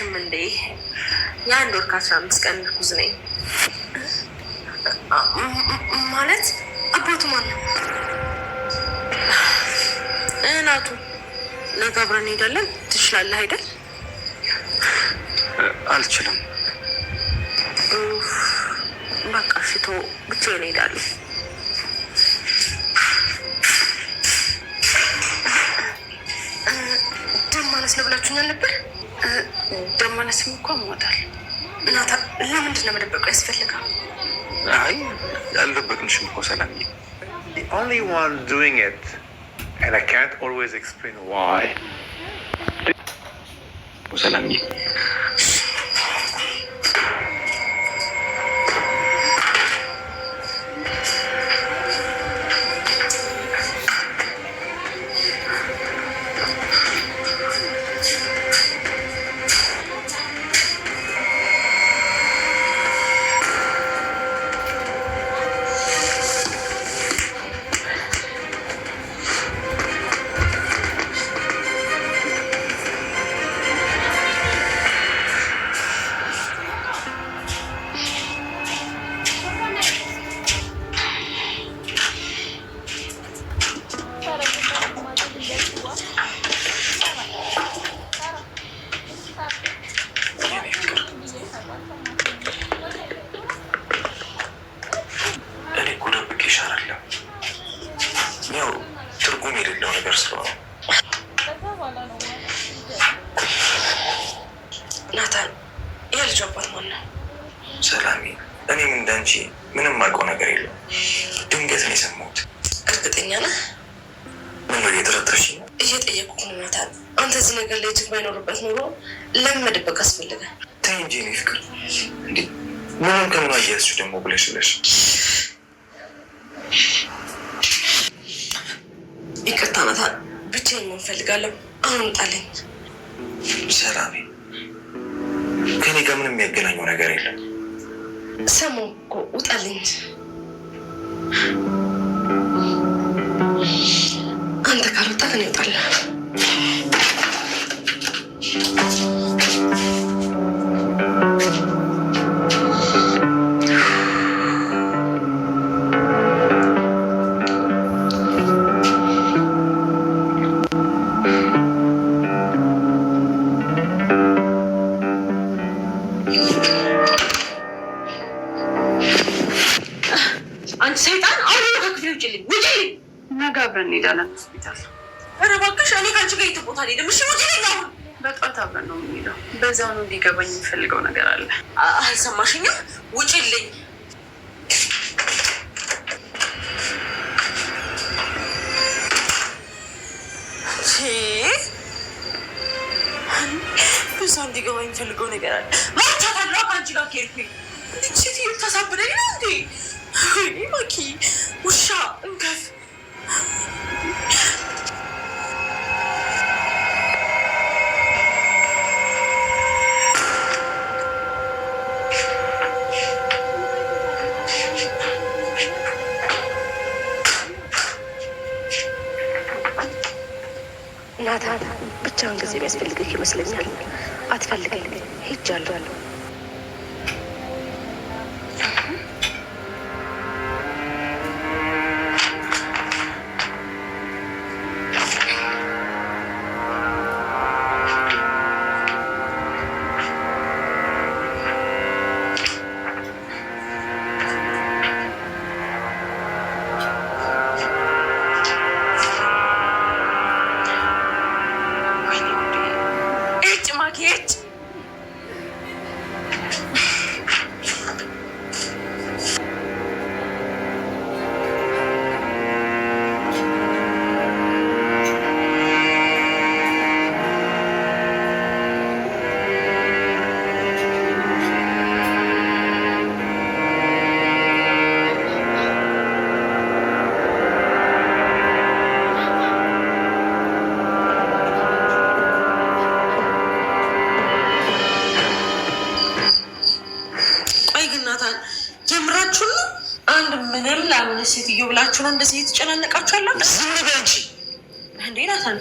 አልነግርሽም እንዴ? የአንድ ወር ከ15 ቀን እርጉዝ ነኝ። ማለት አባቱ ማን ነው? እናቱ። ነገ አብረን እንሄዳለን። ትችላለህ አይደል? አልችልም። በቃ ሽቶ ብቻዬን እሄዳለሁ። ደም ማነስ ነው ብላችሁኛል ነበር? ደም ማነስም እኮ አሟታል። እናታ ለምንድን ነው መደበቁ ያስፈልጋል? አይ ያልደበቅንሽም እኮ ሰላምዬ። The only one doing it, and I can't always explain why. ሰላምዬ ትርጉም የሌለው ነገር ስለሆነ ናታን የልጅ አባት ማን ነው? ሰላሜ፣ እኔም እንዳንቺ ምንም አውቀው ነገር የለም። ድንገት ነው የሰማሁት። እርግጠኛ ነህ? ምን ነው እየጠረጠርሽ ነው? እየጠየቁህ ነው ናታን። አንተ እዚህ ነገር ላይ እጅግ ባይኖርበት ኖሮ ለምን መደበቅ አስፈለገ? ተይ እንጂ እኔ ፍቅር። እንዴ ምንም ከምን አያያዝሽ ደግሞ ብለሽ ይቅርታ ናታን፣ ብቻዬን መሆን እፈልጋለሁ። አሁን ውጣልኝ። ሰላሜ፣ ከኔ ጋር ምንም የሚያገናኘው ነገር የለም። ሰማሁ እኮ ውጣልኝ። አንተ ካልወጣህ እኔ እወጣለሁ። አንቺ ሰይጣን! አሁን ከክፍሌ ውጭልኝ! ውጭልኝ! ነገ አብረን እንሄዳለን ሆስፒታል። ኧረ እባክሽ እኔ ከአንቺ ጋር የትም ቦታ አልሄድም። እሺ ውጭልኝ! አሁን በጠዋት አብረን ነው የምንሄደው። በዛው ነው እንዲገባኝ የሚፈልገው ነገር አለ። አልሰማሽኝም? ውጭልኝ! በዛው እንዲገባኝ የሚፈልገው ነገር አለ። ማታታለሁ ከአንቺ ጋር ከሄድኩኝ እንዴት ሴትዮ ታሳብደኝ ነው እንዴ? ማኪ ውሻ እንከፍ። ናታን ብቻውን ጊዜ የሚያስፈልግህ ይመስለኛል። አትፈልገኝ። ሄጃለሁ። ምንም ላልሆነ ሴትዮ ብላችሁ ነው እንደዚህ የተጨናነቃችሁ ያላችሁ? ዝም በይ አንቺ። እንዴ ናታን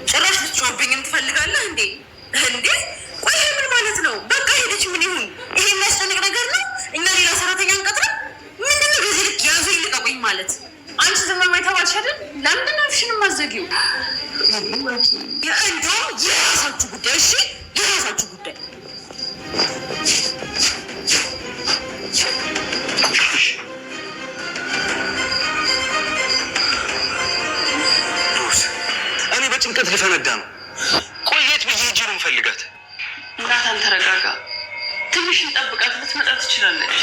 ጭራሽ ልትጮህብኝም ትፈልጋለህ እንዴ? እንዴ ቆይ ምን ማለት የምፈልጋት? ናታን ተረጋጋ። ትንሽ እንጠብቃት፣ ልትመጣ ትችላለች።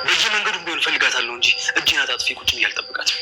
በየመንገዱ ቢሆን እፈልጋታለሁ እንጂ እጄን አጣጥፌ ቁጭ ብዬ አልጠብቃትም።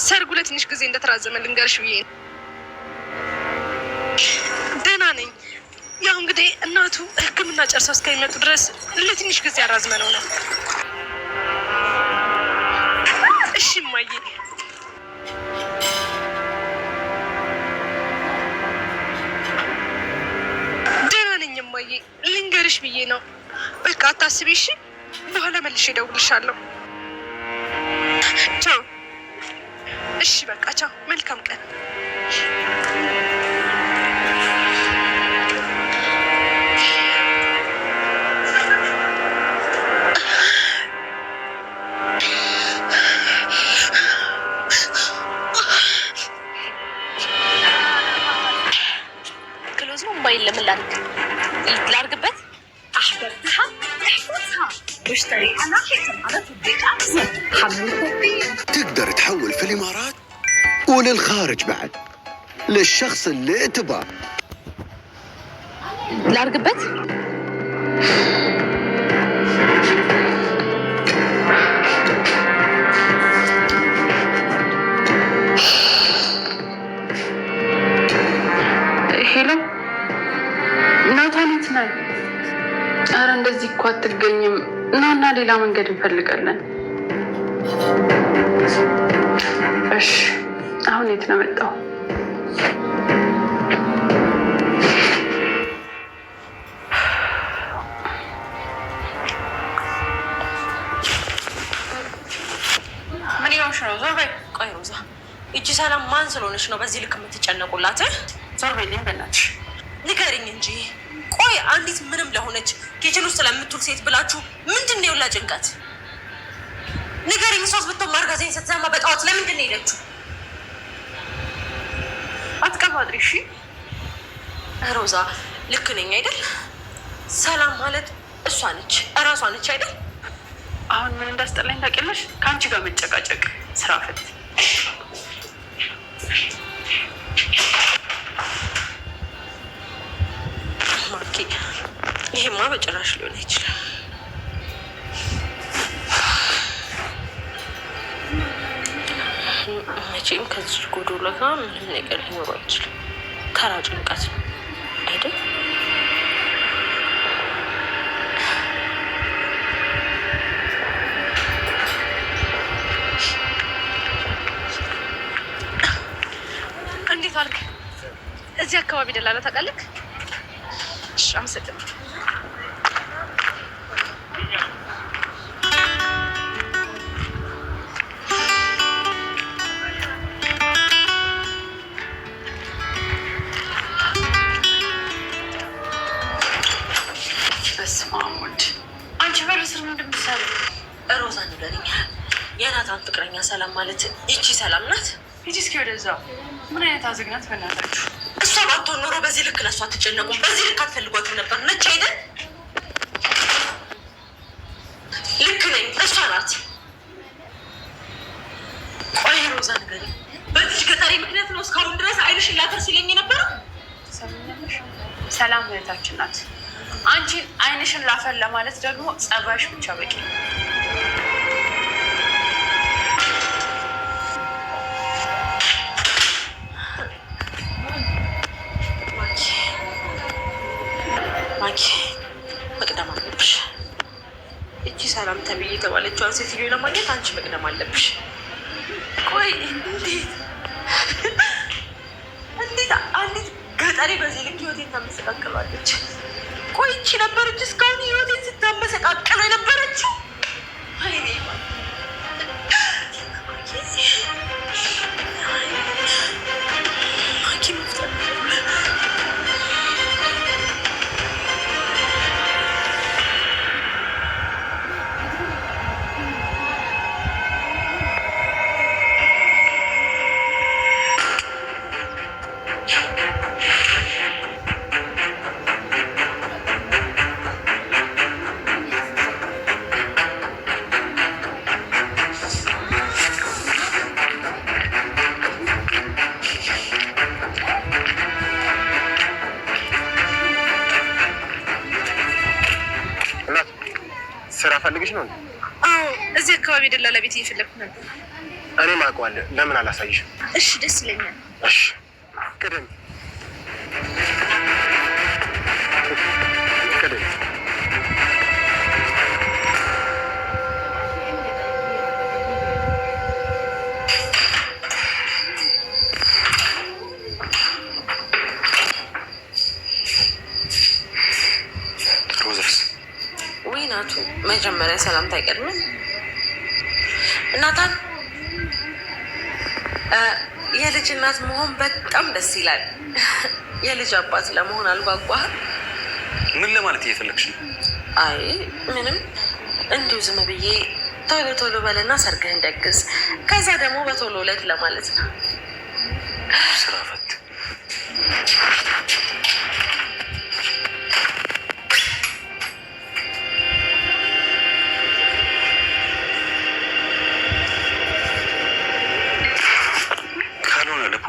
ሰርጉ ለትንሽ ጊዜ እንደተራዘመ ልንገርሽ ብዬ ነው። ደህና ነኝ። ያው እንግዲህ እናቱ ሕክምና ጨርሰው እስከሚመጡ ድረስ ለትንሽ ጊዜ አራዝመነው ነው። እሺ እማዬ። ደህና ነኝ እማዬ፣ ልንገርሽ ብዬ ነው። በቃ አታስቢ እሺ። በኋላ መልሼ እደውልልሻለሁ። ቻው። እሺ በቃ ቻው። መልካም ቀን። ክሎዝ ነው موبايل ለምን ላርግበት? احببتها احفظها واشتري انا على تطبيق امازون. حمل التطبيق. تقدر تحول في الامارات وللخارج بعد للشخص اللي تبغاه. ላርግበት? ሄሎ ናታን፣ የት ነህ? ኧረ እንደዚህ እኮ አትገኝም። እና ሌላ መንገድ እንፈልጋለን። እሺ አሁን የት ነው መጣው? ምን ይሆንሽ ነው? ዞር በይ። ቆይ ሮዛ፣ እቺ ሰላም ማን ስለሆነች ነው በዚህ ልክ የምትጨነቁላት? ዞር በይልኝ በእናትሽ። ንገሪኝ እንጂ። ቆይ አንዲት ምንም ለሆነች ኪችን ውስጥ ለምትውል ሴት ብላችሁ ምንድን ነው የውላ ጭንቀት? ንገሪኝ። ሶስት ብትሆን ማርጋዜን ስትሰማ በጠዋት ለምንድን ነው የሄደችው? አትቀባጥሪ እሺ። ሮዛ ልክ ነኝ አይደል? ሰላም ማለት እሷ ነች፣ እራሷ ነች አይደል? አሁን ምን እንዳስጠላኝ ታውቂያለሽ? ከአንቺ ጋር መጨቃጨቅ ስራ ፈት። ማኪ ይሄማ በጭራሽ ሊሆን አይችልም። መቼም ከዚህ ጎዶሎ ጋር ምንም ነገር ሊኖሩ አይችልም። ተራ ጭንቀት ነው አይደል? እንዴት አልክ? እዚህ አካባቢ ደላላ ታውቃለህ? እሺ አመሰግናለሁ። በስመ አብ ወልድ። አንቺ በር ስር ምንድን የምትሰሪው? ሮዛ ንገሪኝ፣ የናታን ፍቅረኛ ሰላም ማለት ይቺ ሰላም ናት? ሂጂ እስኪ ወደዛ። ምን አይነት አዝግናት በእናታችሁ። እሷ ባትሆን ኖሮ በዚህ ልክ ለእሷ አትጨነቁም፣ በዚህ ልክ አትፈልጓትም ነበር። ነች አይደል? ልክ ነኝ፣ እሷ ናት። ቆይ ሮዛ ንገሪኝ፣ በዚህ ገጠሬ ምክንያት ነው እስካሁን ድረስ አይንሽን ላተር ሲለኝ ነበረው? ሰላም እህታችን ናት። አንቺን አይንሽን ላፈር ለማለት ደግሞ ጸባይሽ ብቻ በቂ ነው። ማኪ መቅደም አለብሽ። እቺ ሰላም ተብዬ የተባለችዋን ሴትዮ ለማግኘት አንቺ መቅደም አለብሽ። ቆይ እንዴት አንዲት ፈጣሪ በዚህ ልክ ህይወቴን ታመሰቃቅላለች። ቆይ ይቺ ነበረች እስካሁን ህይወቴን ስታመሰቃቅለው የነበረችው? ስራ ፈልግሽ ነው? አዎ፣ እዚህ አካባቢ ደላላ ቤት እየፈለግኩ ነበር። እኔም አውቀዋለሁ። ለምን አላሳይሽም? እሺ፣ ደስ ይለኛል። እሺ፣ ቅደም ቅደም። ሮዘርስ ወይ ናቱ መጀመሪያ ሰላምታ አይቀድምም? እናታን የልጅ እናት መሆን በጣም ደስ ይላል። የልጅ አባት ለመሆን አልጓጓህም? ምን ለማለት እየፈለግሽ ነው? አይ ምንም፣ እንዲሁ ዝም ብዬ ቶሎ ቶሎ በልና ሰርግህን ደግስ፣ ከዛ ደግሞ በቶሎ ዕለት ለማለት ነው። ስራ ፈት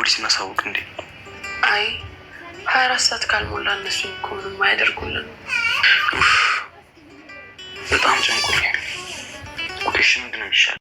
ፖሊስ እናሳውቅ እንዴ? አይ 24 ሰዓት ካልሞላ እነሱ እኮ ምንም አያደርጉልን። በጣም ጨንቆኛል። ቁሽ ምንድን ነው የሚሻለው?